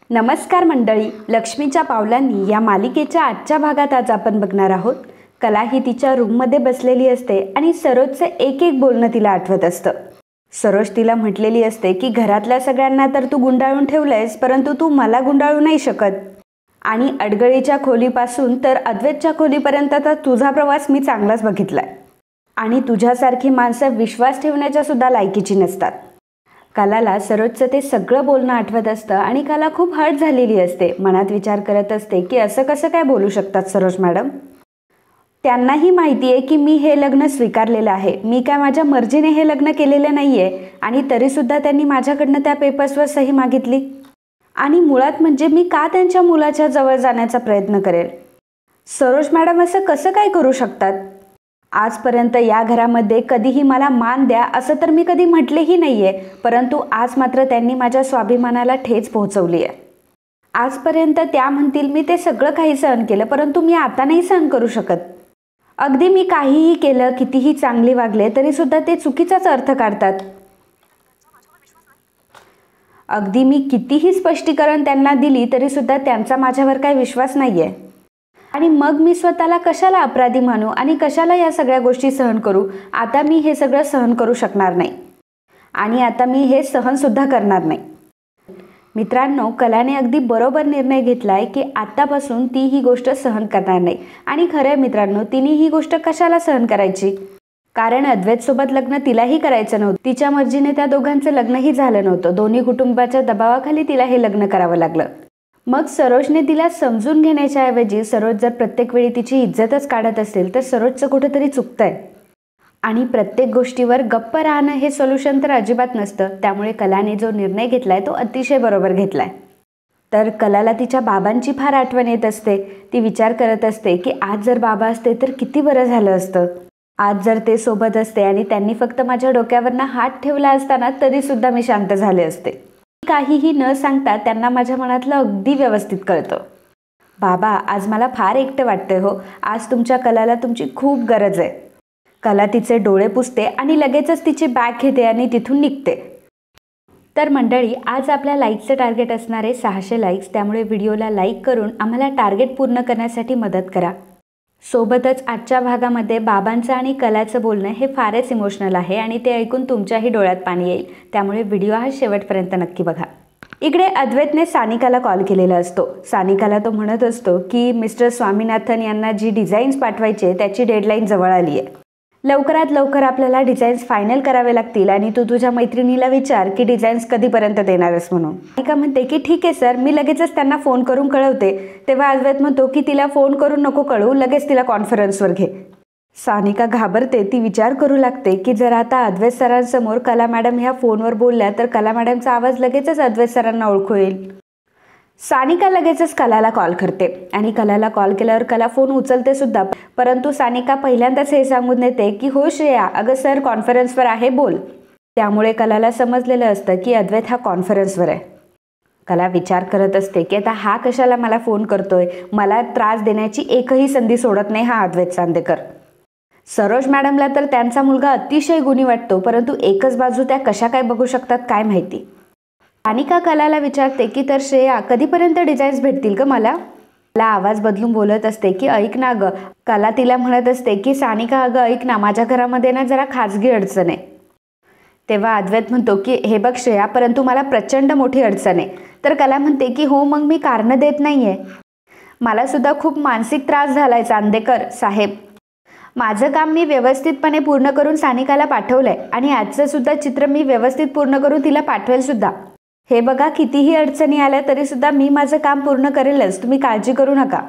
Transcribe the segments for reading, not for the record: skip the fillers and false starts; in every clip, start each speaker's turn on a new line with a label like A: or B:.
A: नमस्कार मंडळी, लक्ष्मीच्या पावलांनी या मालिकेच्या आजच्या भागात आज आपण बघणार आहोत. कला ही तिच्या रूममध्ये बसलेली असते आणि सरोजचं एक एक बोलणं तिला आठवत असतं. सरोज तिला म्हटलेली असते की घरातल्या सगळ्यांना तर तू गुंडाळून ठेवलंयस, परंतु तू मला गुंडाळू नाही शकत. आणि अडगळीच्या खोलीपासून तर अद्वैतच्या खोलीपर्यंत तर तुझा प्रवास मी चांगलाच बघितलाय. आणि तुझ्यासारखी माणसं विश्वास ठेवण्याच्या सुद्धा लायकीची नसतात. कलाला सरोजचं ते सगळं बोलणं आठवत असतं आणि कला खूप हर्ट झालेली असते. मनात विचार करत असते की असं कसं काय बोलू शकतात सरोज मॅडम. त्यांनाही माहिती आहे की मी हे लग्न स्वीकारलेलं आहे. मी काय माझ्या मर्जीने हे लग्न केलेलं नाही आहे. आणि तरीसुद्धा त्यांनी माझ्याकडनं त्या पेपर्सवर सही मागितली. आणि मुळात म्हणजे मी का त्यांच्या मुलाच्या जवळ जाण्याचा प्रयत्न करेल. सरोज मॅडम असं कसं काय करू शकतात. आजपर्यंत या घरामध्ये कधीही मला मान द्या असं तर मी कधी म्हटलेही नाही आहे, परंतु आज मात्र त्यांनी माझ्या स्वाभिमानाला ठेच पोहोचवली आहे. आजपर्यंत त्या म्हणतील मी ते सगळं काही सहन केलं, परंतु मी आता नाही सहन करू शकत. अगदी मी काहीही केलं, कितीही चांगली वागले तरीसुद्धा ते चुकीचाच अर्थ काढतात. अगदी मी कितीही स्पष्टीकरण त्यांना दिली तरीसुद्धा त्यांचा माझ्यावर काही विश्वास नाही आहे. आणि मग मी स्वतःला कशाला अपराधी मानू आणि कशाला या सगळ्या गोष्टी सहन करू. आता मी हे सगळं सहन करू शकणार नाही आणि आता मी हे सहनसुद्धा करणार नाही. मित्रांनो, कलाने अगदी बरोबर निर्णय घेतला आहे की आत्तापासून ती ही गोष्ट सहन करणार नाही. आणि खरं आहे मित्रांनो, तिने ही गोष्ट कशाला सहन करायची. कारण अद्वैतसोबत लग्न तिलाही करायचं नव्हतं. तिच्या मर्जीने त्या दोघांचं लग्नही झालं नव्हतं. दोन्ही कुटुंबाच्या दबावाखाली तिला हे लग्न करावं लागलं. मग सरोजने तिला समजून घेण्याच्या ऐवजी सरोज जर प्रत्येक वेळी तिची इज्जतच काढत असेल तर सरोजचं कुठेतरी चुकतंय. आणि प्रत्येक गोष्टीवर गप्प राहणं हे सोल्युशन तर अजिबात नसतं. त्यामुळे कलाने जो निर्णय घेतलाय तो अतिशय बरोबर घेतलाय. तर कलाला तिच्या बाबांची फार आठवण येत असते. ती विचार करत असते की आज जर बाबा असते तर किती बरं झालं असतं. आज जर ते सोबत असते आणि त्यांनी फक्त माझ्या डोक्यावरनं हात ठेवला असताना तरीसुद्धा मी शांत झाले असते. काहीही न सांगता त्यांना माझ्या मनातलं अगदी व्यवस्थित कळतं. बाबा, आज मला फार एकटं वाटतंय हो. आज तुमच्या कलाला तुमची खूप गरज आहे. कला तिचे डोळे पुसते आणि लगेचच तिची बॅग घेते आणि तिथून निघते. तर मंडळी, आज आपल्या लाईकचं टार्गेट असणारे 600 लाईक्स. त्यामुळे व्हिडिओला लाईक करून आम्हाला टार्गेट पूर्ण करण्यासाठी मदत करा. सोबतच आजच्या भागामध्ये बाबांचं आणि कलाचं बोलणं हे फारच इमोशनल आहे आणि ते ऐकून तुमच्याही डोळ्यात पाणी येईल. त्यामुळे व्हिडिओ हा शेवटपर्यंत नक्की बघा. इकडे अद्वैतने सानिकाला कॉल केलेला असतो. सानिकाला तो म्हणत असतो की मिस्टर स्वामीनाथन यांना जी डिझाईन्स पाठवायचे त्याची डेडलाईन जवळ आली आहे. लवकरात लवकर आपल्याला डिझाईन्स फायनल करावे लागतील आणि तू तुझ्या मैत्रिणीला विचार की डिझाईन्स कधीपर्यंत देणारस म्हणून. सानिका म्हणते की ठीक आहे सर, मी लगेचच त्यांना फोन करून कळवते. तेव्हा अद्वैत म्हणतो की तिला फोन करून नको कळवू, लगेच तिला कॉन्फरन्सवर घे. सानिका घाबरते. ती विचार करू लागते की जर आता अद्वैत सरांसमोर कला मॅडम ह्या फोनवर बोलल्या तर कला मॅडमचा आवाज लगेचच अद्वैत सरांना ओळखू येईल. सानिका लगेचच कलाला कॉल करते आणि कलाला कॉल केल्यावर कला फोन उचलते सुद्धा. परंतु सानिका पहिल्यांदाच हे सांगून देते की हो श्रेया, अगं सर कॉन्फरन्सवर आहे, बोल. त्यामुळे कलाला समजलेलं असतं की अद्वैत हा कॉन्फरन्सवर आहे. कला विचार करत असते की आता हा कशाला मला फोन करतोय. मला त्रास देण्याची एकही संधी सोडत नाही हा अद्वैत चांदेकर. सरोज मॅडमला तर त्यांचा मुलगा अतिशय गुणी वाटतो, परंतु एकच बाजू त्या कशा काय बघू शकतात काय माहिती. सानिका कलाला विचारते की तर श्रेया, कधीपर्यंत डिझाईन्स भेटतील ग मला. कला आवाज बदलून बोलत असते की ऐक ना ग. कला तिला म्हणत असते की सानिका अगं ऐक ना, माझ्या घरामध्ये ना जरा खाजगी अडचण आहे. तेव्हा अद्वैत म्हणतो की हे बघ श्रेया, परंतु मला प्रचंड मोठी अडचण आहे. तर कला म्हणते की हो, मग मी कारणं देत नाहीये. मला सुद्धा खूप मानसिक त्रास झालाय चांदेकर साहेब. माझं काम मी व्यवस्थितपणे पूर्ण करून सानिकाला पाठवलंय आणि आजचं सुद्धा चित्र मी व्यवस्थित पूर्ण करून तिला पाठवेल सुद्धा. हे बघा, कितीही अडचणी आल्या तरी सुद्धा मी माझं काम पूर्ण करेलच, तुम्ही काळजी करू नका.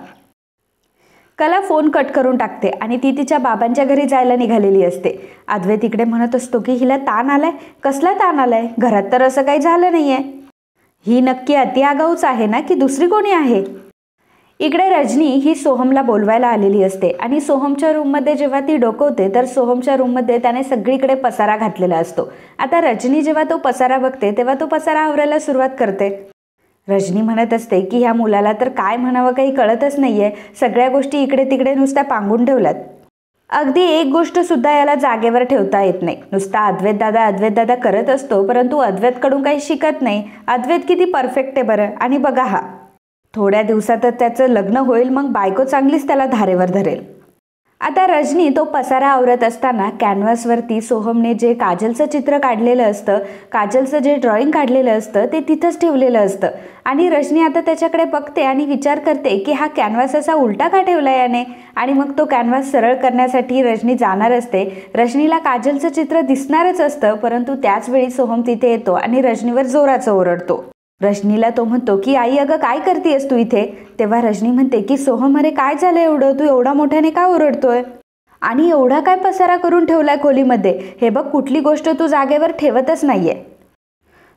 A: कला फोन कट करून टाकते आणि ती तिच्या बाबांच्या घरी जायला निघालेली असते. अद्वैत इकडे म्हणत असतो की हिला ताण आलाय. कसला ताण आलाय, घरात तर असं काही झालं नाहीये. ही नक्की अति आगाऊच आहे ना की दुसरी कोणी आहे. इकडे रजनी ही सोहमला बोलवायला आलेली असते आणि सोहमच्या रूममध्ये जेव्हा ती डोकवते तर सोहमच्या रूममध्ये त्याने सगळीकडे पसारा घातलेला असतो. आता रजनी जेव्हा तो पसारा बघते तेव्हा तो पसारा आवरायला सुरुवात करते. रजनी म्हणत असते की ह्या मुलाला तर काय म्हणावं काही कळतच नाहीये. सगळ्या गोष्टी इकडे तिकडे नुसत्या पांगून ठेवल्यात. अगदी एक गोष्ट सुद्धा याला जागेवर ठेवता येत नाही. नुसता अद्वैत दादा करत असतो, परंतु अद्वैतकडून काही शिकत नाही. अद्वैत किती परफेक्ट आहे बरं. आणि बघा हा, थोड्या दिवसातच त्याचं लग्न होईल, मग बायको चांगलीच त्याला धारेवर धरेल. आता रजनी तो पसारा आवरत असताना कॅनव्हासवरती सोहमने जे काजलचं चित्र काढलेलं असतं, काजलचं जे ड्रॉइंग काढलेलं असतं ते तिथंच ठेवलेलं असतं. आणि रजनी आता त्याच्याकडे बघते आणि विचार करते की हा कॅनव्हास असा उलटा का ठेवला याने. आणि मग तो कॅनव्हास सरळ करण्यासाठी रजनी जाणार असते. रजनीला काजलचं चित्र दिसणारच असतं, परंतु त्याच वेळी सोहम तिथे येतो आणि रजनीवर जोराचं ओरडतो. रजनीला तो म्हणतो की आई अगं काय करतेस तू इथे. तेव्हा रजनी म्हणते की सोहम अरे काय झालं एवढं, तू एवढा मोठ्याने का ओरडतोय आणि एवढा काय पसारा करून ठेवलाय खोलीमध्ये. हे बघ, कुठली गोष्ट तू जागेवर ठेवतच नाहीये.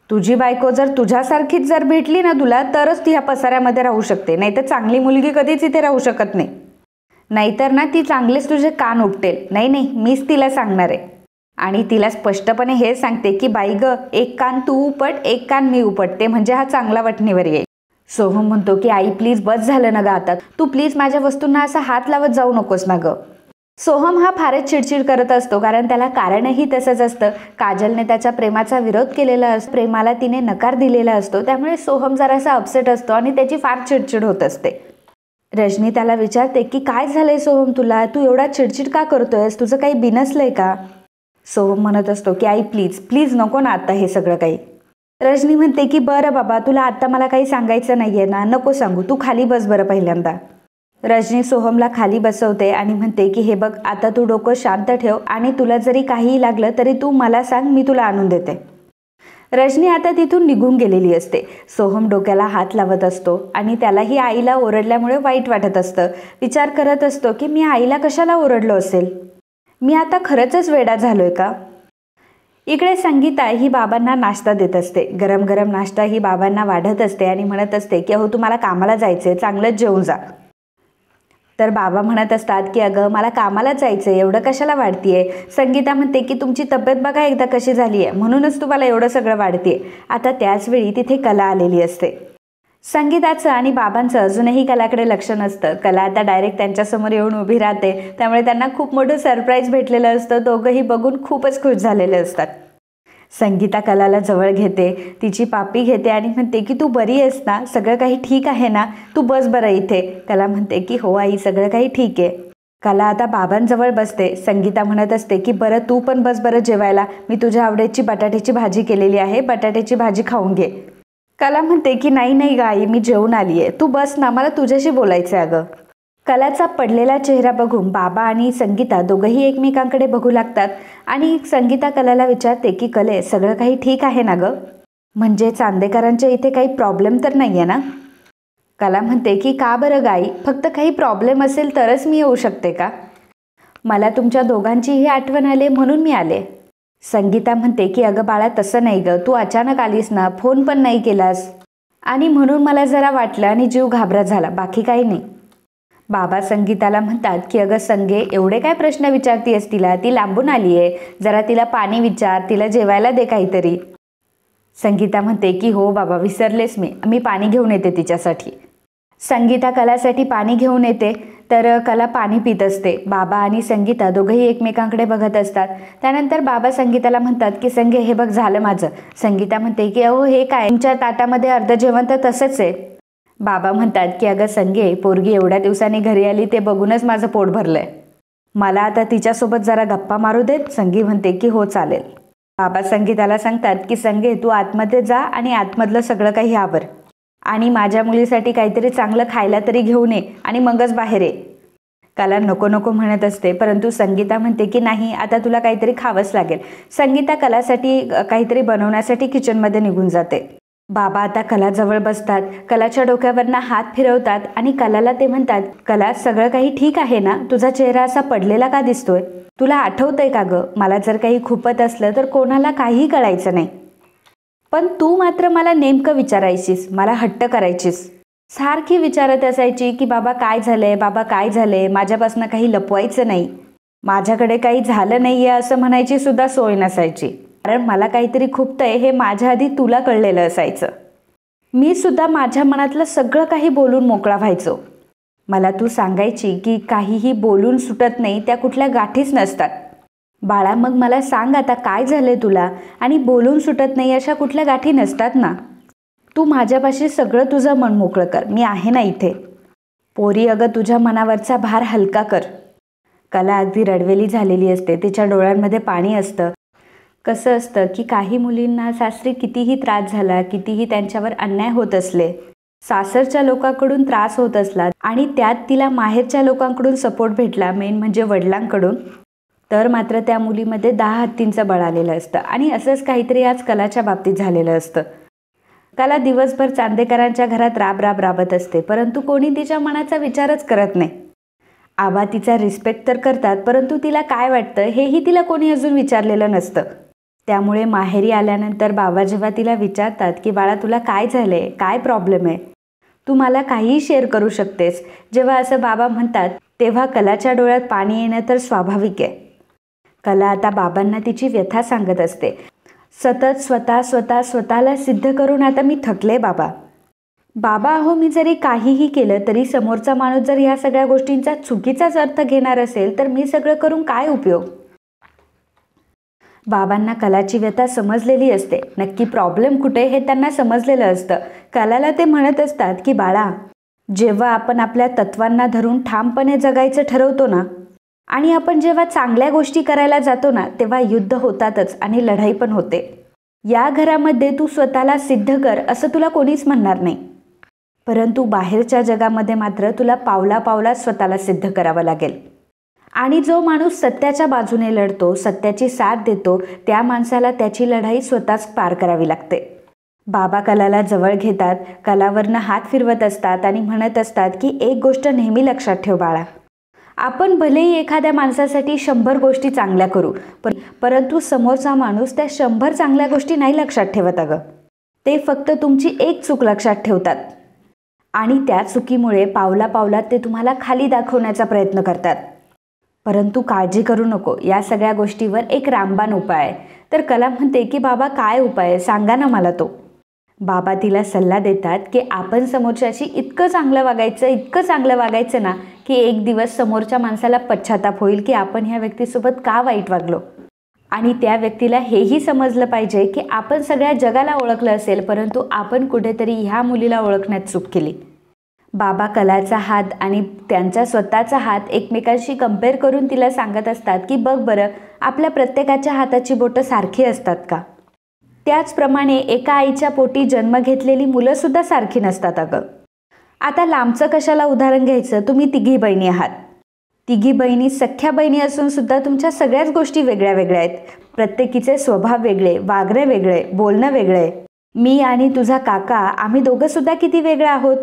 A: तुझी बायको जर तुझ्यासारखीच जर भेटली ना तुला, तरच ती ह्या पसाऱ्यामध्ये राहू शकते, नाहीतर चांगली मुलगी कधीच इथे राहू शकत नाही. नाहीतर ना ती चांगलेच तुझे कान उपटेल. नाही नाही, मीच तिला सांगणार आहे. आणि तिला स्पष्टपणे हे सांगते की बाई ग, एक कान तू उपट, एक कान मी उपटते, म्हणजे हा चांगला वठणीवर येईल. सोहम म्हणतो की आई प्लीज बस झालं ना ग आता, तू प्लीज माझ्या वस्तूंना असा हात लावत जाऊ नकोस ना ग. सोहम हा फारच चिडचिड करत असतो, कारण त्याला कारणही तसंच असतं. काजलने त्याच्या प्रेमाचा विरोध केलेला असतो, प्रेमाला तिने नकार दिलेला असतो. त्यामुळे सोहम जरासा अपसेट असतो आणि त्याची फार चिडचिड होत असते. रजनी त्याला विचारते की काय झालंय सोहम तुला, तू एवढा चिडचिड का करतोयस, तुझं काही बिनसलंय का. सोहम म्हणत असतो की आई प्लीज प्लीज नको ना आता हे सगळं काही. रजनी म्हणते की बरं बाबा, तुला आता मला काही सांगायचं नाहीये ना, नको सांगू, तू खाली बस बरं पहिल्यांदा. रजनी सोहमला खाली बसवते आणि म्हणते की हे बघ, आता तू डोकं शांत ठेव आणि तुला जरी काहीही लागलं तरी तू मला सांग, मी तुला आणून देते. रजनी आता तिथून निघून गेलेली असते. सोहम डोक्याला हात लावत असतो आणि त्यालाही आईला ओरडल्यामुळे वाईट वाटत असतं. विचार करत असतो की मी आईला कशाला ओरडलो असेल, मी आता खरंच वेडा झालोय का. इकडे संगीता ही बाबांना नाश्ता देत असते. गरम गरम नाश्ता ही बाबांना वाढत असते आणि म्हणत असते की अहो तुम्हाला कामाला जायचंय, चांगलंच जेवून जा. तर बाबा म्हणत असतात की अगं मला कामाला जायचंय, एवढं कशाला वाढतीये. संगीता म्हणते की तुमची तब्येत बघा एकदा कशी झाली आहे, म्हणूनच तुम्हाला एवढं सगळं वाढतेय. आता त्याच वेळी तिथे कला आलेली असते. संगीताचं आणि बाबांचं अजूनही कलाकडे लक्ष नसतं. कला आता डायरेक्ट त्यांच्यासमोर येऊन उभी राहते, त्यामुळे त्यांना खूप मोठं सरप्राईज भेटलेलं असतं. दोघंही बघून खूपच खुश झालेले असतात. संगीता कलाला जवळ घेते, तिची पापी घेते आणि म्हणते की तू बरी आहेस ना, सगळं काही ठीक आहे ना, तू बस बरं इथे. कला म्हणते की हो आई, सगळं काही ठीक आहे. कला आता बाबांजवळ बसते. संगीता म्हणत असते की बरं तू पण बस बरं जेवायला, मी तुझ्या आवडीची बटाट्याची भाजी केलेली आहे, बटाट्याची भाजी खाऊन घे. कला म्हणते की नाही नाही ग आई, मी जेवून आली आहे, तू बस ना, मला तुझ्याशी बोलायचं आहे अगं. कलाचा पडलेला चेहरा बघून बाबा आणि संगीता दोघंही एकमेकांकडे बघू लागतात आणि संगीता कलाला विचारते की कले, सगळं काही ठीक आहे ना ग, म्हणजे चांदेकरांच्या इथे काही प्रॉब्लेम तर नाही आहे ना. कला म्हणते की का बरं गाई, फक्त काही प्रॉब्लेम असेल तरच मी येऊ शकते का, मला तुमच्या दोघांचीही आठवण आले म्हणून मी आले. संगीता म्हणते की अगं बाळा तसं नाही ग, तू अचानक आलीस ना, फोन पण नाही केलास आणि म्हणून मला जरा वाटलं आणि जीव घाबरत झाला, बाकी काही नाही. बाबा संगीताला म्हणतात की अगं संगे, एवढे काय प्रश्न विचारतीयस तिला, ती लांबून आली आहे, जरा तिला पाणी विचार, तिला जेवायला दे काहीतरी. संगीता म्हणते की हो बाबा विसरलेस मी पाणी घेऊन येते तिच्यासाठी. संगीता कलासाठी पाणी घेऊन येते, तर कला पाणी पित असते. बाबा आणि संगीता दोघंही एकमेकांकडे बघत असतात. त्यानंतर बाबा संगीताला म्हणतात की संगे हे बघ झालं माझं. संगीता म्हणते की अहो हे काय, तुमच्या ताटामध्ये अर्ध जेवण तर तसंच आहे. बाबा म्हणतात की अगं संगे, पोरगी एवढ्या दिवसांनी घरी आली ते बघूनच माझं पोट भरलंय, मला आता तिच्यासोबत जरा गप्पा मारू देत. संगी म्हणते की हो चालेल. बाबा संगीताला सांगतात की संगे तू आतमध्ये जा आणि आतमधलं सगळं काही आवर आणि माझ्या मुलीसाठी काहीतरी चांगलं खायला तरी घेऊन ये आणि मगच बाहेर ये. कला नको नको म्हणत असते, परंतु संगीता म्हणते की नाही, आता तुला काहीतरी खावंच लागेल. संगीता कलासाठी काहीतरी बनवण्यासाठी किचनमध्ये निघून जाते. बाबा आता कलाजवळ बसतात, कलाच्या डोक्यावरनं हात फिरवतात आणि कलाला ते म्हणतात, कला सगळं काही ठीक आहे ना, तुझा चेहरा असा पडलेला का दिसतोय, तुला आठवतंय का ग, मला जर काही खुपत असलं तर कोणाला काहीही कळायचं नाही, पण तू मात्र मला नेमकं विचारायचीस, मला हट्ट करायचीस, सारखी विचारत असायची की बाबा काय झालंय, बाबा काय झालंय, माझ्यापासून काही लपवायचं नाही, माझ्याकडे काही झालं नाहीये असं म्हणायची सुद्धा सोय नसायची, कारण मला काहीतरी खुपतंय हे माझ्या आधी तुला कळलेलं असायचं. मी सुद्धा माझ्या मनातलं सगळं काही बोलून मोकळा व्हायचो. मला तू सांगायची की काहीही बोलून सुटत नाही त्या कुठल्या गाठीच नसतात. बाळा, मग मला सांग आता काय झालंय तुला, आणि बोलून सुटत नाही अशा कुठल्या गाठी नसतात ना. तू माझ्यापाशी सगळं तुझं मन मोकळं कर, मी आहे ना इथे. पोरी, अगं तुझ्या मनावरचा भार हलका कर. कला अगदी रडवेली झालेली असते, तिच्या डोळ्यांमध्ये पाणी असतं. कसं असतं की काही मुलींना सासरी कितीही त्रास झाला, कितीही त्यांच्यावर अन्याय होत असले, सासरच्या लोकांकडून त्रास होत असला आणि त्यात तिला माहेरच्या लोकांकडून सपोर्ट भेटला, मेन म्हणजे वडिलांकडून, तर मात्र त्या मुलीमध्ये 10 हत्तींचं बळ आलेलं असतं. आणि असंच काहीतरी आज कलाच्या बाबतीत झालेलं असतं. कला दिवसभर चांदेकरांच्या घरात राबत असते, परंतु कोणी तिच्या मनाचा विचारच करत नाही. आबा तिचा रिस्पेक्ट तर करतात, परंतु तिला काय वाटतं हेही तिला कोणी अजून विचारलेलं नसतं. त्यामुळे माहेरी आल्यानंतर बाबा जेव्हा तिला विचारतात की बाळा तुला काय झालंय, काय प्रॉब्लेम आहे, तू मला काहीही शेअर करू शकतेस, जेव्हा असं बाबा म्हणतात तेव्हा कलाच्या डोळ्यात पाणी येणं तर स्वाभाविक आहे. कला आता बाबांना तिची व्यथा सांगत असते. सतत स्वतःला सिद्ध करून आता मी थकले बाबा. बाबा, अहो मी जरी काहीही केलं तरी समोरचा माणूस जर ह्या सगळ्या गोष्टींचा चुकीचाच अर्थ घेणार असेल तर मी सगळं करून काय उपयोग. बाबांना कलाची व्यथा समजलेली असते, नक्की प्रॉब्लेम कुठे हे त्यांना समजलेलं असतं. कलाला ते म्हणत असतात की बाळा, जेव्हा आपण आपल्या तत्वांना धरून ठामपणे जगायचं ठरवतो ना, आणि आपण जेव्हा चांगल्या गोष्टी करायला जातो ना, तेव्हा युद्ध होतातच आणि लढाई पण होते. या घरामध्ये तू स्वतःला सिद्ध कर असं तुला कोणीच म्हणणार नाही, परंतु बाहेरच्या जगामध्ये मात्र तुला पावला स्वतःला सिद्ध करावं लागेल. आणि जो माणूस सत्याच्या बाजूने लढतो, सत्याची साथ देतो, त्या माणसाला त्याची लढाई स्वतःच पार करावी लागते. बाबा कलाला जवळ घेतात, कलावरनं हात फिरवत असतात आणि म्हणत असतात की एक गोष्ट नेहमी लक्षात ठेव बाळा, आपण भलेही एखाद्या माणसासाठी 100 गोष्टी चांगल्या करू, परंतु समोरचा माणूस त्या 100 चांगल्या गोष्टी नाही लक्षात ठेवत. अगं ते फक्त तुमची एक चूक लक्षात ठेवतात आणि त्या चुकीमुळे पावलापावलात ते तुम्हाला खाली दाखवण्याचा प्रयत्न करतात. परंतु काळजी करू नको, या सगळ्या गोष्टीवर एक रामबाण उपाय आहे. तर कला म्हणते की बाबा काय उपाय आहे, सांगा ना मला तो. बाबा तिला सल्ला देतात की आपण समोरच्याशी इतकं चांगलं वागायचं ना की एक दिवस समोरच्या माणसाला पश्चाताप होईल की आपण ह्या व्यक्तीसोबत का वाईट वागलो, आणि त्या व्यक्तीला हेही समजलं पाहिजे की आपण सगळ्या जगाला ओळखलं असेल, परंतु आपण कुठेतरी ह्या मुलीला ओळखण्यात चूक केली. बाबा कलाचा हात आणि त्यांचा स्वतःचा हात एकमेकांशी कंपेअर करून तिला सांगत असतात की बघ बरं, आपल्या प्रत्येकाच्या हाताची बोटं सारखी असतात का? त्याचप्रमाणे एका आईच्या पोटी जन्म घेतलेली मुलंसुद्धा सारखी नसतात. अगं आता लांबचं कशाला उदाहरण घ्यायचं, तुम्ही तिघी बहिणी आहात. तिघी बहिणी सख्या बहिणी असून सुद्धा तुमच्या सगळ्याच गोष्टी वेगळ्या आहेत. प्रत्येकीचे स्वभाव वेगळे, वागणं वेगळे, बोलणं वेगळे. मी आणि तुझा काका, आम्ही दोघं सुद्धा किती वेगळे आहोत.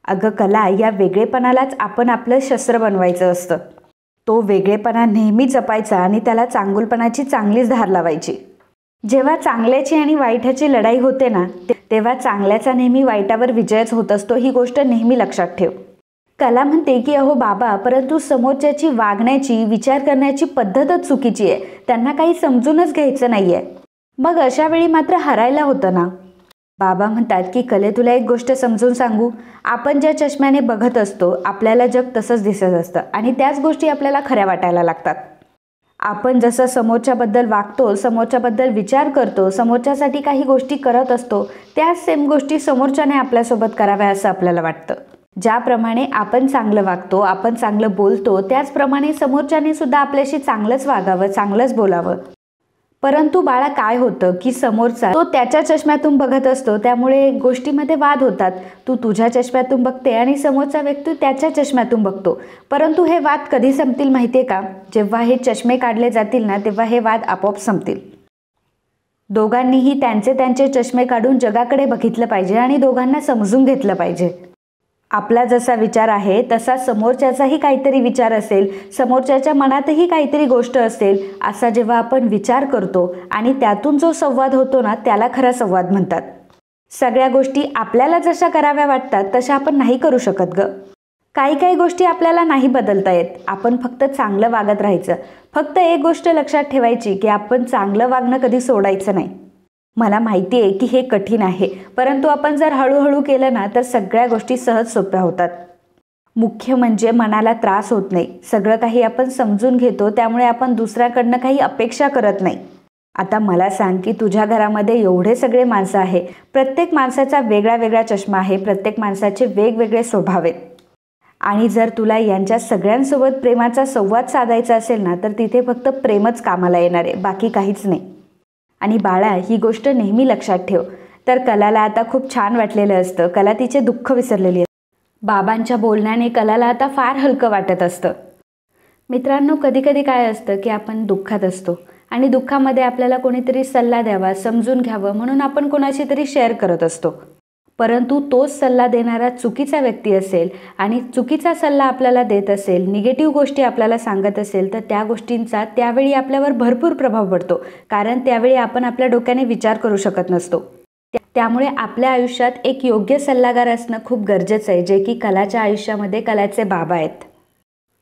A: अगं कला, या वेगळेपणालाच आपण आपलं शस्त्र बनवायचं असतं. तो वेगळेपणा नेहमी जपायचा आणि त्याला चांगुलपणाची चांगलीच धार लावायची. जेव्हा चांगल्याची आणि वाईटाची लढाई होते ना, तेव्हा चांगल्याचा नेहमी वाईटावर विजयच होत असतो, ही गोष्ट नेहमी लक्षात ठेव. कला म्हणते की अहो बाबा, परंतु समोरच्याची वागण्याची, विचार करण्याची पद्धतच चुकीची आहे, त्यांना काही समजूनच घ्यायचं नाहीये. मग अशा वेळी मात्र हरायला होतं ना. बाबा म्हणतात की कले, तुला एक गोष्ट समजून सांगू, आपण ज्या चष्म्याने बघत असतो आपल्याला जग तसंच दिसत असतं आणि त्याच गोष्टी आपल्याला खऱ्या वाटायला लागतात. आपण जसं समोरच्याबद्दल वागतो, समोरच्याबद्दल विचार करतो, समोरच्यासाठी काही गोष्टी करत असतो, त्याच सेम गोष्टी समोरच्याने आपल्यासोबत कराव्या असं आपल्याला वाटतं. ज्याप्रमाणे आपण चांगलं वागतो, आपण चांगलं बोलतो, त्याचप्रमाणे समोरच्याने सुद्धा आपल्याशी चांगलंच वागावं, चांगलंच बोलावं. परंतु बाळा काय होतं की समोरचा तो त्याच्या चष्म्यातून बघत असतो, त्यामुळे गोष्टीमध्ये वाद होतात. तू तुझ्या चष्म्यातून बघते आणि समोरचा व्यक्ती त्याच्या चष्म्यातून बघतो. परंतु हे वाद कधी संपतील माहिती आहे का? जेव्हा हे चष्मे काढले जातील ना, तेव्हा हे वाद आपोआप संपतील. दोघांनीही त्यांचे चष्मे काढून जगाकडे बघितलं पाहिजे आणि दोघांना समजून घेतलं पाहिजे. आपला जसा विचार आहे तसा समोरच्याचाही काहीतरी विचार असेल, समोरच्याच्या मनातही काहीतरी गोष्ट असेल, असा जेव्हा आपण विचार करतो आणि त्यातून जो संवाद होतो ना, त्याला खरा संवाद म्हणतात. सगळ्या गोष्टी आपल्याला जशा कराव्या वाटतात तशा आपण नाही करू शकत ग. काही गोष्टी आपल्याला नाही बदलता येत. आपण फक्त चांगलं वागत राहायचं. फक्त एक गोष्ट लक्षात ठेवायची की आपण चांगलं वागणं कधी सोडायचं नाही. मला माहिती आहे की हे कठीण आहे, परंतु आपण जर हळूहळू केलं ना तर सगळ्या गोष्टी सहज सोप्या होतात. मुख्य म्हणजे मनाला त्रास होत नाही, सगळं काही आपण समजून घेतो, त्यामुळे आपण दुसऱ्याकडनं काही अपेक्षा करत नाही. आता मला सांग की तुझ्या घरामध्ये एवढे सगळे माणसं आहे, प्रत्येक माणसाचा वेगळा वेगळा चष्मा आहे, प्रत्येक माणसाचे वेगवेगळे स्वभाव आहेत. आणि जर तुला यांच्या सगळ्यांसोबत प्रेमाचा संवाद साधायचा असेल ना, तर तिथे फक्त प्रेमच कामाला येणार आहे, बाकी काहीच नाही. आणि बाळा, ही गोष्ट नेहमी लक्षात ठेव. तर कलाला आता खूप छान वाटलेलं असतं, कला तिचे दुःख विसरलेली असते. बाबांच्या बोलण्याने कलाला आता फार हलकं वाटत असतं. मित्रांनो, कधी कधी काय असतं की आपण दुःखात असतो आणि दुःखामध्ये आपल्याला कोणीतरी सल्ला द्यावा, समजून घ्यावं म्हणून आपण कोणाशी तरी शेअर करत असतो. परंतु तोच सल्ला देणारा चुकीचा व्यक्ती असेल आणि चुकीचा सल्ला आपल्याला देत असेल, निगेटिव्ह गोष्टी आपल्याला सांगत असेल, तर त्या गोष्टींचा त्यावेळी आपल्यावर भरपूर प्रभाव पडतो. कारण त्यावेळी आपण आपल्या डोक्याने विचार करू शकत नसतो. त्यामुळे आपल्या आयुष्यात एक योग्य सल्लागार असणं खूप गरजेचं आहे, जे की कलाच्या आयुष्यामध्ये कलाचे बाबा आहेत.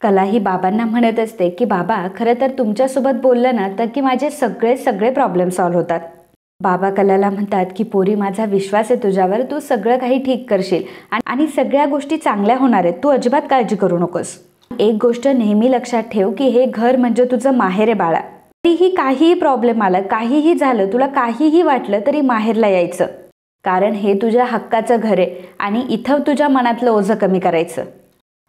A: कला ही बाबांना म्हणत असते की बाबा, खरं तर तुमच्यासोबत बोललं ना तर की माझे सगळे प्रॉब्लेम सॉल्व्ह होतात. बाबा कलाला म्हणतात की पोरी, माझा विश्वास आहे तुझ्यावर, तू सगळं काही ठीक करशील आणि सगळ्या गोष्टी चांगल्या होणार आहेत, तू अजिबात काळजी करू नकोस. एक गोष्ट नेहमी लक्षात ठेव की हे घर म्हणजे तुझं माहेर आहे बाळा. तरीही काहीही प्रॉब्लेम आला, काहीही झालं, तुला काहीही वाटलं तरी माहेरला यायचं, कारण हे तुझ्या हक्काचं घर आहे आणि इथं तुझ्या मनातलं ओझं कमी करायचं.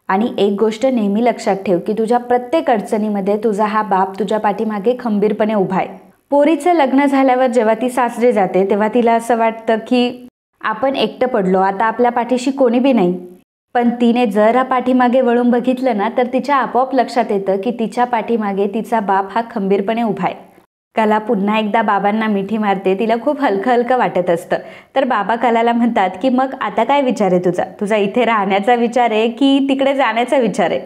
A: आणि एक गोष्ट नेहमी लक्षात ठेव की तुझ्या प्रत्येक अडचणीमध्ये तुझा हा बाप तुझ्या पाठीमागे खंबीरपणे उभा आहे. पोरीचं लग्न झाल्यावर जेव्हा ती सासरी जाते तेव्हा तिला असं वाटतं की आपण एकटं पडलो, आता आपल्या पाठीशी कोणी बी नाही. पण तिने जर पाठीमागे वळून बघितलं ना, तर तिच्या आपोआप लक्षात येतं की तिच्या पाठीमागे तिचा बाप हा खंबीरपणे उभा आहे. कला पुन्हा एकदा बाबांना मिठी मारते, तिला खूप हलकं हलकं वाटत असतं. तर बाबा कलाला म्हणतात की मग आता काय विचार आहे तुझा इथे राहण्याचा विचार आहे की तिकडे जाण्याचा विचार आहे?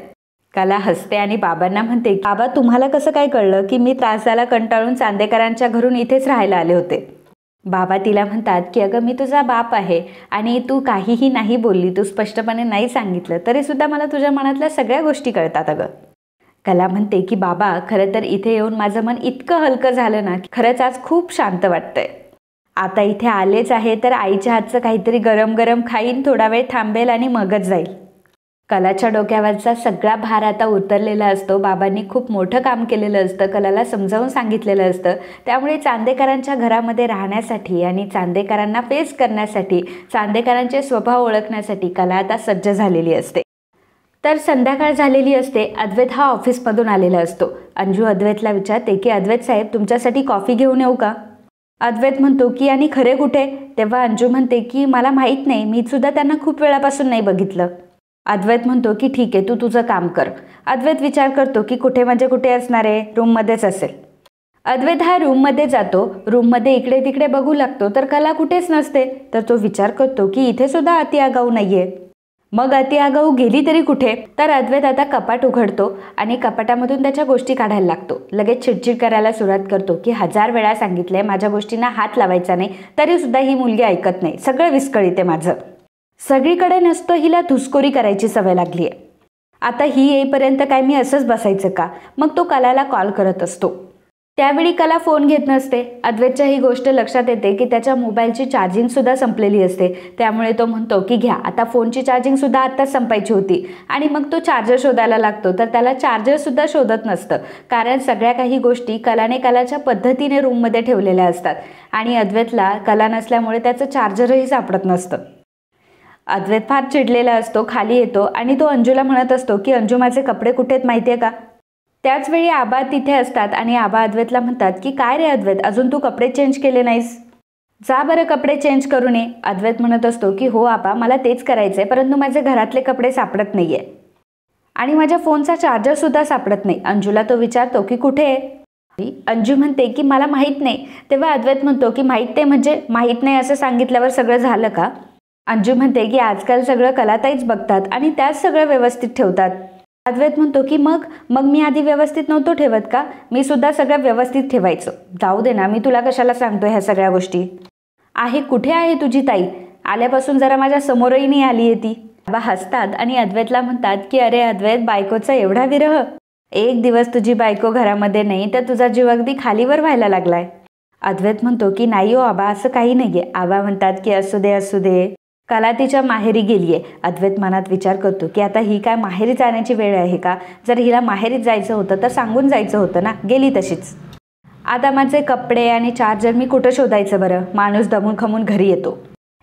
A: कला हसते आणि बाबांना म्हणते, बाबा तुम्हाला कसं काय कळलं की मी त्रासाला कंटाळून चांदेकरांच्या घरून इथेच राहायला आले होते? बाबा तिला म्हणतात की अगं, मी तुझा बाप आहे आणि तू काहीही नाही बोलली, तू स्पष्टपणे नाही सांगितलं, तरी सुद्धा मला तुझ्या मनातल्या सगळ्या गोष्टी कळतात अगं. कला म्हणते की बाबा, खरं तर इथे येऊन माझं मन इतकं हलकं झालं ना की खरंच आज खूप शांत वाटतंय. आता इथे आलेच आहे तर आईच्या हातचं काहीतरी गरम गरम खाईन, थोडा वेळ थांबेल आणि मगच जाईल. कलाच्या डोक्यावरचा सगळा भार आता उतरलेला असतो. बाबांनी खूप मोठं काम केलेलं असतं, कलाला समजावून सांगितलेलं असतं. त्यामुळे चांदेकरांच्या घरामध्ये राहण्यासाठी आणि चांदेकरांना फेस करण्यासाठी, चांदेकरांचे स्वभाव ओळखण्यासाठी कला आता सज्ज झालेली असते. तर संध्याकाळ झालेली असते. अद्वैत हा ऑफिसमधून आलेला असतो. अंजू अद्वैतला विचारते की अद्वैत साहेब, तुमच्यासाठी कॉफी घेऊन येऊ का? अद्वैत म्हणतो की आणि खरे कुठे? तेव्हा अंजू म्हणते की मला माहीत नाही, मी सुद्धा त्यांना खूप वेळापासून नाही बघितलं. अद्वैत म्हणतो की ठीक आहे, तू तुझं काम कर. अद्वैत विचार करतो की कुठे म्हणजे कुठे असणार आहे, रूममध्येच असेल. अद्वैत हा रूममध्ये जातो. रूममध्ये इकडे तिकडे बघू लागतो तर कला कुठेच नसते. तर तो विचार करतो की इथे सुद्धा अति आगाऊ नाहीये. मग अति आगाऊ गेली तरी कुठे? तर अद्वैत आता कपाट उघडतो आणि कपाटामधून त्याच्या गोष्टी काढायला लागतो. लगेच चिडचिड करायला सुरुवात करतो की 1000 वेळा सांगितलंय माझ्या गोष्टींना हात लावायचा नाही, तरी सुद्धा ही मुलगी ऐकत नाही, सगळं विस्कळीत आहे माझं. सगळीकडे नसतं, हिला धुसखोरी करायची सवय लागली आहे. आता ही येईपर्यंत काय मी असंच बसायचं का? मग तो कलाला कॉल करत असतो. त्यावेळी कला फोन घेत नसते. अद्वैतच्या ही गोष्ट लक्षात येते की त्याच्या मोबाईलची चार्जिंगसुद्धा संपलेली असते. त्यामुळे तो म्हणतो की घ्या, आता फोनची चार्जिंगसुद्धा आत्ताच संपायची होती. आणि मग तो चार्जर शोधायला लागतो. तर त्याला चार्जरसुद्धा शोधत नसतं, कारण सगळ्या काही गोष्टी कलाने कलाच्या पद्धतीने रूममध्ये ठेवलेल्या असतात आणि अद्वैतला कला नसल्यामुळे त्याचं चार्जरही सापडत नसतं. अद्वैत फार चिडलेला असतो. खाली येतो आणि तो अंजूला म्हणत असतो की अंजू, माझे कपडे कुठे आहेत माहिती आहे का? त्याचवेळी आबा तिथे असतात आणि आबा अद्वैतला म्हणतात की काय रे अद्वैत, अजून तू कपडे चेंज केले नाहीस, जा बरं कपडे चेंज करून ये. अद्वैत म्हणत असतो की हो आबा, मला तेच करायचंय, परंतु माझे घरातले कपडे सापडत नाहीये आणि माझ्या फोनचा चार्जर सुद्धा सापडत नाही. अंजूला तो विचारतो की कुठे आहे? अंजू म्हणते की मला माहीत नाही. तेव्हा अद्वैत म्हणतो की माहीत नाही म्हणजे माहीत नाही असं सांगितल्यावर सगळं झालं का? अंजू म्हणते की आजकाल सगळं कलाताईच बघतात आणि त्याच सगळं व्यवस्थित ठेवतात. अद्वैत म्हणतो की मग मी आधी व्यवस्थित नव्हतो ठेवत का? मी सुद्धा सगळं व्यवस्थित ठेवायचं. जाऊ दे ना, मी तुला कशाला सांगतो ह्या सगळ्या गोष्टी. आहे, कुठे आहे तुझी ताई? आल्यापासून जरा माझ्या समोरही नाही आली आहे ती. बाबा हसतात आणि अद्वैतला म्हणतात की अरे अद्वैत, बायकोचा एवढा विरह, एक दिवस तुझी बायको घरामध्ये नाही तर तुझा जीव अगदी खालीवर व्हायला लागलाय. अद्वैत म्हणतो की नाही हो आबा, असं काही नाहीये. आबा म्हणतात की असू दे, कला तिच्या माहेरी गेली आहे. अद्वैत मनात विचार करतो की आता ही काय माहेरी जाण्याची वेळ आहे का? जर हिला माहेरीत जायचं होतं तर सांगून जायचं होतं ना. गेली तशीच. आता माझे कपडे आणि चार्जर मी कुठं शोधायचं बरं? माणूस दमून खमून घरी येतो.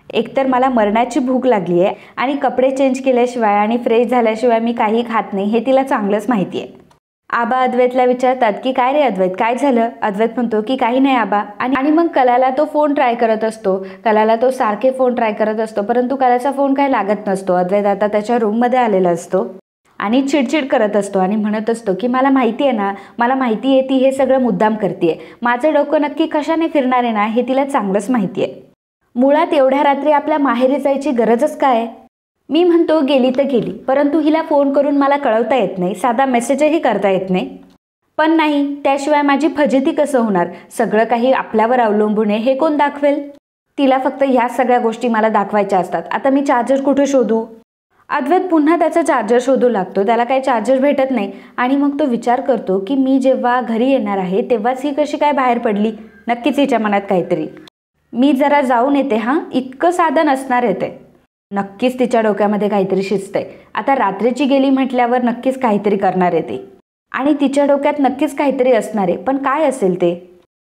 A: एकतर मला मरणाची भूक लागली आहे आणि कपडे चेंज केल्याशिवाय आणि फ्रेश झाल्याशिवाय मी काही खात नाही हे तिला चांगलंच माहिती आहे. आबा अद्वैतला विचारतात की काय रे अद्वैत, काय झालं? अद्वैत म्हणतो की काही नाही आबा. आणि मग कलाला तो फोन ट्राय करत असतो. कलाला तो सारखे फोन ट्राय करत असतो, परंतु कलाचा फोन काही लागत नसतो. अद्वैत आता त्याच्या रूममध्ये आलेला असतो आणि चिडचिड करत असतो आणि म्हणत असतो की मला माहिती आहे ना, मला माहिती आहे ती हे सगळं मुद्दाम करते. माझं डोकं नक्की कशाने फिरणार आहे ना हे तिला चांगलंच माहिती आहे. मुळात एवढ्या रात्री आपल्या माहेरी जायची गरजच काय? मी म्हणतो गेली तर गेली, परंतु हिला फोन करून मला कळवता येत नाही, साधा मेसेजही करता येत नाही. पण नाही, त्याशिवाय माझी फजिती कसं होणार? सगळं काही आपल्यावर अवलंबून आहे हे कोण दाखवेल? तिला फक्त ह्या सगळ्या गोष्टी मला दाखवायच्या असतात. आता मी चार्जर कुठे शोधू? अद्वैत पुन्हा त्याचा चार्जर शोधू लागतो. त्याला काही चार्जर भेटत नाही आणि मग तो विचार करतो की मी जेव्हा घरी येणार आहे तेव्हाच ही कशी काय बाहेर पडली? नक्कीच हिच्या मनात काहीतरी. मी जरा जाऊन येते, हां, इतकं साधं नसणार आहे ते. नक्कीच तिच्या डोक्यामध्ये काहीतरी शिजतंय. आता रात्रीची गेली म्हटल्यावर नक्कीच काहीतरी करणार आहे ते आणि तिच्या डोक्यात नक्कीच काहीतरी असणार आहे. पण काय असेल ते?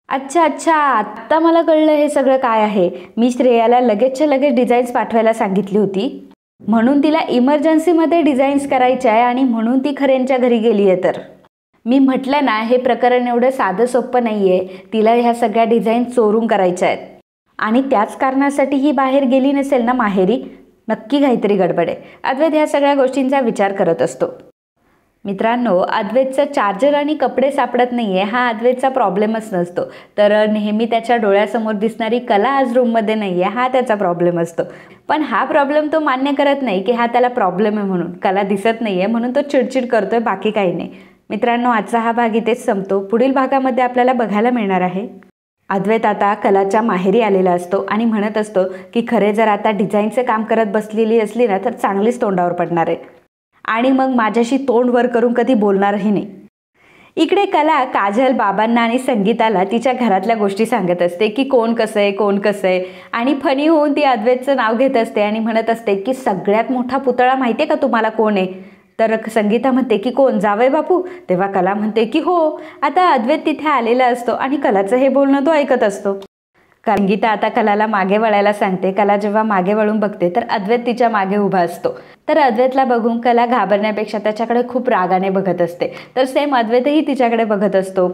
A: अच्छा, आत्ता मला कळलं हे सगळं काय आहे. मी श्रेयाला लगेचच्या लगेच डिझाईन्स पाठवायला सांगितली होती, म्हणून तिला इमर्जन्सीमध्ये डिझाईन्स करायच्या आहे आणि म्हणून ती खरेंच्या घरी गेली आहे. तर मी म्हटलं ना, हे प्रकरण एवढं साधं सोपं नाही आहे. तिला ह्या सगळ्या डिझाईन्स चोरून करायच्या आहेत आणि त्याच कारणासाठी ही बाहेर गेली नसेल ना माहेरी. नक्की काहीतरी गडबड आहे. अद्वैत ह्या सगळ्या गोष्टींचा विचार करत असतो. मित्रांनो, अद्वैतचं चार्जर आणि कपडे सापडत नाही आहे हा अद्वैतचा प्रॉब्लेमच नसतो, तर नेहमी त्याच्या डोळ्यासमोर दिसणारी कला आज रूममध्ये नाही आहे हा त्याचा प्रॉब्लेम असतो. पण हा प्रॉब्लेम तो मान्य करत नाही की हा त्याला प्रॉब्लेम आहे म्हणून. कला दिसत नाही आहे म्हणून तो चिडचिड करतोय, बाकी काही नाही. मित्रांनो, आजचा हा भाग इथेच संपतो. पुढील भागामध्ये आपल्याला बघायला मिळणार आहे अद्वैत आता कलाच्या माहेरी आलेला असतो आणि म्हणत असतो की खरे जर आता डिझाईनचं काम करत बसलेली असली ना तर चांगलीच तोंडावर पडणार आहे आणि मग माझ्याशी तोंड वर करून कधी बोलणारही नाही. इकडे कला काजल, बाबांना आणि संगीताला तिच्या घरातल्या गोष्टी सांगत असते की कोण कसं आहे आणि फनी होऊन ती अद्वैतचं नाव घेत असते आणि म्हणत असते की सगळ्यात मोठा पुतळा माहिती आहे का तुम्हाला कोण आहे? तर संगीता म्हणते की कोण, जावई बापू? तेव्हा कला म्हणते की हो. आता अद्वैत तिथे आलेला असतो आणि कलाचं हे बोलणं तो ऐकत असतो. संगीता आता कलाला मागे वळायला सांगते. कला जेव्हा मागे वळून बघते तर अद्वैत तिच्या मागे उभा असतो. तर अद्वैतला बघून कला घाबरण्यापेक्षा त्याच्याकडे खूप रागाने बघत असते. तर सेम अद्वैतही तिच्याकडे बघत असतो.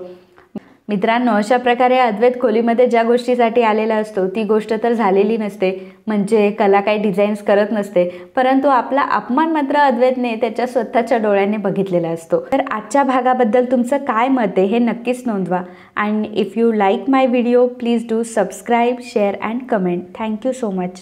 A: मित्रांनो, अशा प्रकारे अद्वैत खोलीमध्ये ज्या गोष्टीसाठी आलेला असतो ती गोष्ट तर झालेली नसते, म्हणजे कला काही डिझाईन्स करत नसते, परंतु आपला अपमान मात्र अद्वैतने त्याच्या स्वतःच्या डोळ्याने बघितलेला असतो. तर आजच्या भागाबद्दल तुमचं काय मत आहे हे नक्कीच नोंदवा. And if you like my video please do subscribe, share and comment. Thank you so much.